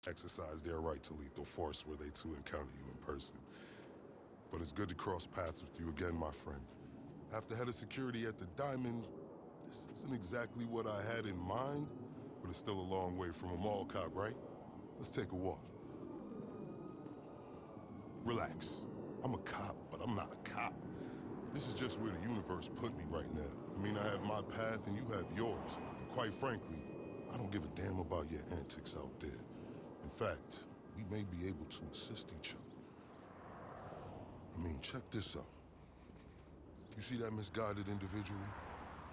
exercise their right to lethal force were they to encounter you in person. But it's good to cross paths with you again, my friend. After head of security at the Diamond, this isn't exactly what I had in mind, but it's still a long way from a mall cop, right? Let's take a walk. Relax. I'm a cop, but I'm not a cop. This is just where the universe put me right now. I mean, I have my path and you have yours. And quite frankly, I don't give a damn about your antics out there. In fact, we may be able to assist each other. I mean, check this out. You see that misguided individual?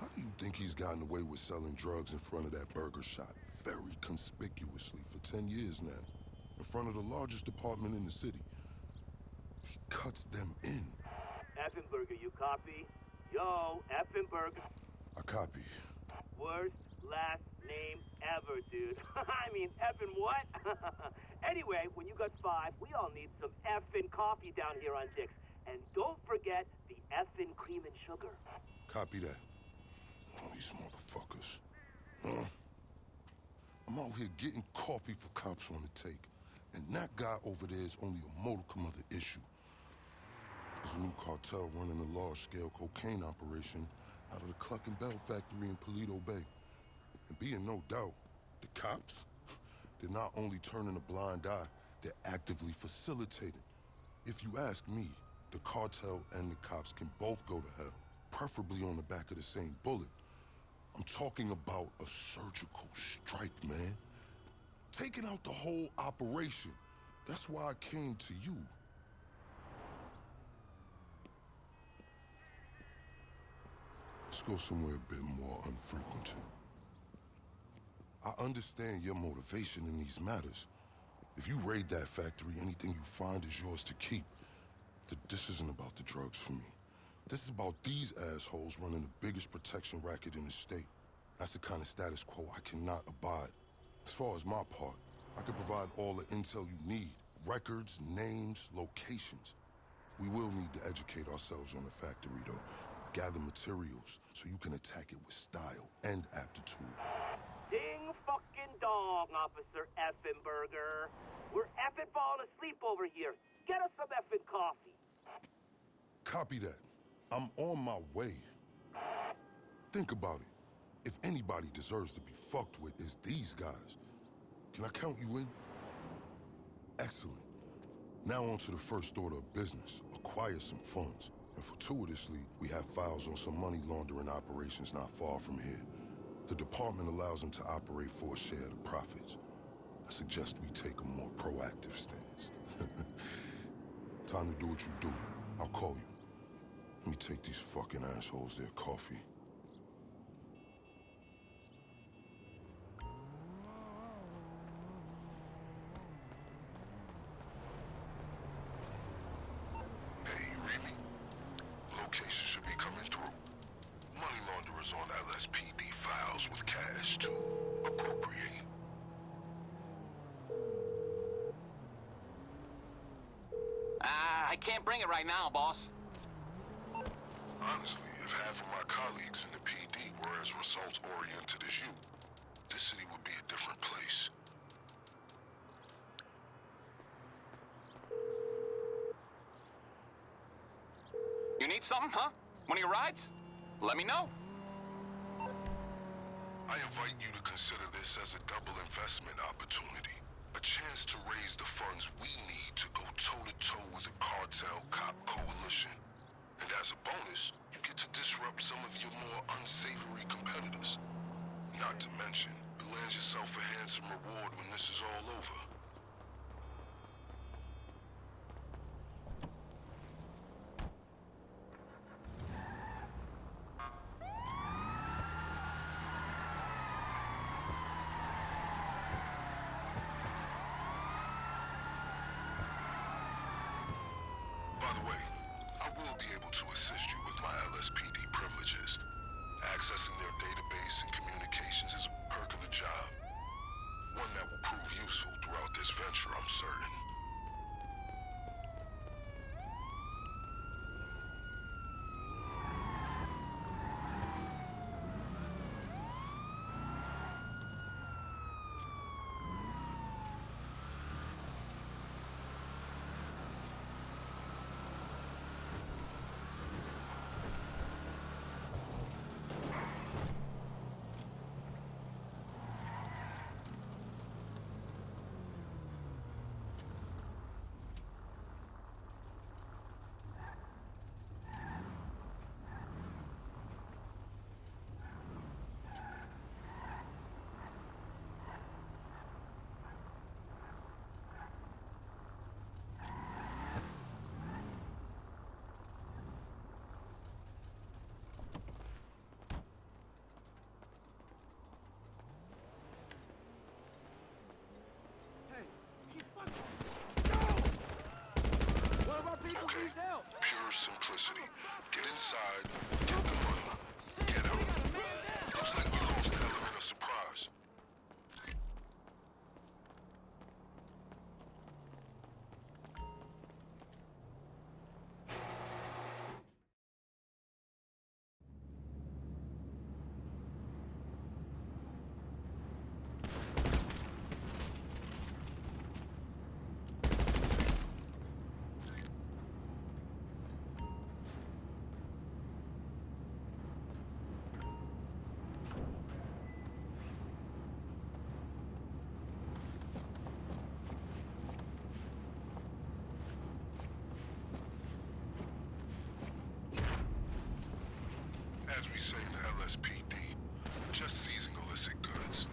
How do you think he's gotten away with selling drugs in front of that burger shop very conspicuously for 10 years now? In front of the largest department in the city. He cuts them in. Effenberger, you copy? Yo, Effenberger. I copy. Worst last name ever, dude. I mean, effing what? Anyway, when you got 5, we all need some effing coffee down here on Dick's. And don't forget the effing cream and sugar. Copy that. Oh, these motherfuckers. Huh? I'm out here getting coffee for cops on the take. And that guy over there is only a modicum of the issue. There's a new cartel running a large-scale cocaine operation out of the Clucking Bell factory in Paleto Bay. And be in no doubt, the cops, they're not only turning a blind eye, they're actively facilitating. If you ask me, the cartel and the cops can both go to hell, preferably on the back of the same bullet. I'm talking about a surgical strike, man. Taking out the whole operation. That's why I came to you. Let's go somewhere a bit more unfrequented. I understand your motivation in these matters. If you raid that factory, anything you find is yours to keep. This isn't about the drugs for me. This is about these assholes running the biggest protection racket in the state. That's the kind of status quo I cannot abide. As far as my part, I can provide all the intel you need. Records, names, locations. We will need to educate ourselves on the factory, though. Gather materials so you can attack it with style and aptitude. Ding fucking dong, Officer Effenberger. We're effing falling asleep over here. Get us some effing coffee. Copy that. I'm on my way. Think about it. If anybody deserves to be fucked with, it's these guys. Can I count you in? Excellent. Now on to the first order of business. Acquire some funds. And fortuitously, we have files on some money laundering operations not far from here. The department allows them to operate for a share of the profits. I suggest we take a more proactive stance. Time to do what you do. I'll call you. Let me take these fucking assholes their coffee. Hey, you read me? Location should be coming through. Money launderers on LSPD files with cash to appropriate. I can't bring it right now, boss. Honestly, if half of my colleagues in the PD were as results-oriented as you, this city would be a different place. You need something, huh? One of your rides? Let me know. I invite you to consider this as a double investment opportunity. A chance to raise the funds we need to go toe-to-toe with the cartel cop coalition. And as a bonus, you get to disrupt some of your more unsavory competitors. Not to mention, you land yourself a handsome reward when this is all over. By the way, I will be able to assist you with my LSPD privileges. Accessing their database and communications is a perk of the job. One that will prove useful throughout this venture, I'm certain. okay? Pure simplicity. Get inside, get the money, get out. Looks like we lost the element of surprise. As we say in the LSPD, just seizing illicit goods.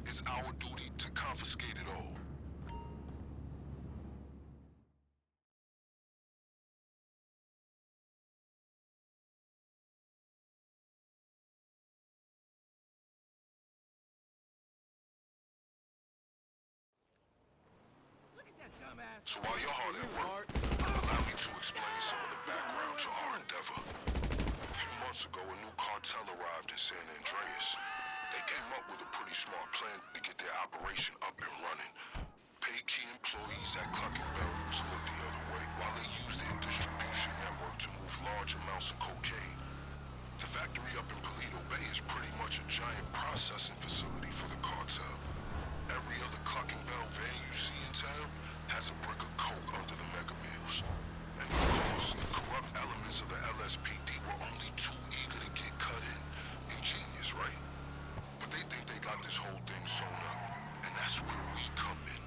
It's our duty to confiscate it all. So while you're hard at work, allow me to explain some of the background to our endeavor. A few months ago, a new cartel arrived in San Andreas. They came up with a pretty smart plan to get their operation up and running. Pay key employees at Clucking to look the other way while they use their distribution network to move large amounts of cocaine. The factory up in Paleto Bay is pretty much a giant processing facility for the cartel. Every other Clucking van you see in town has a brick of coke under the mega meals. And of course, the corrupt elements of the LSPD were only too eager to get cut in. Ingenious, right? But they think they got this whole thing sewn up. And that's where we come in.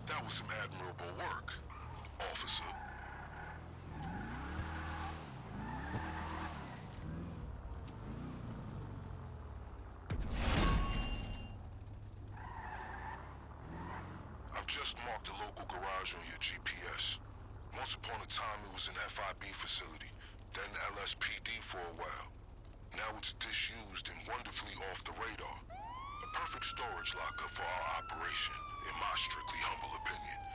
That was some admirable work, officer. I've just marked a local garage on your GPS. Once upon a time, it was an FIB facility, then LSPD for a while. Now it's disused and wonderfully off the radar. A perfect storage locker for our operation, in my strictly humble opinion.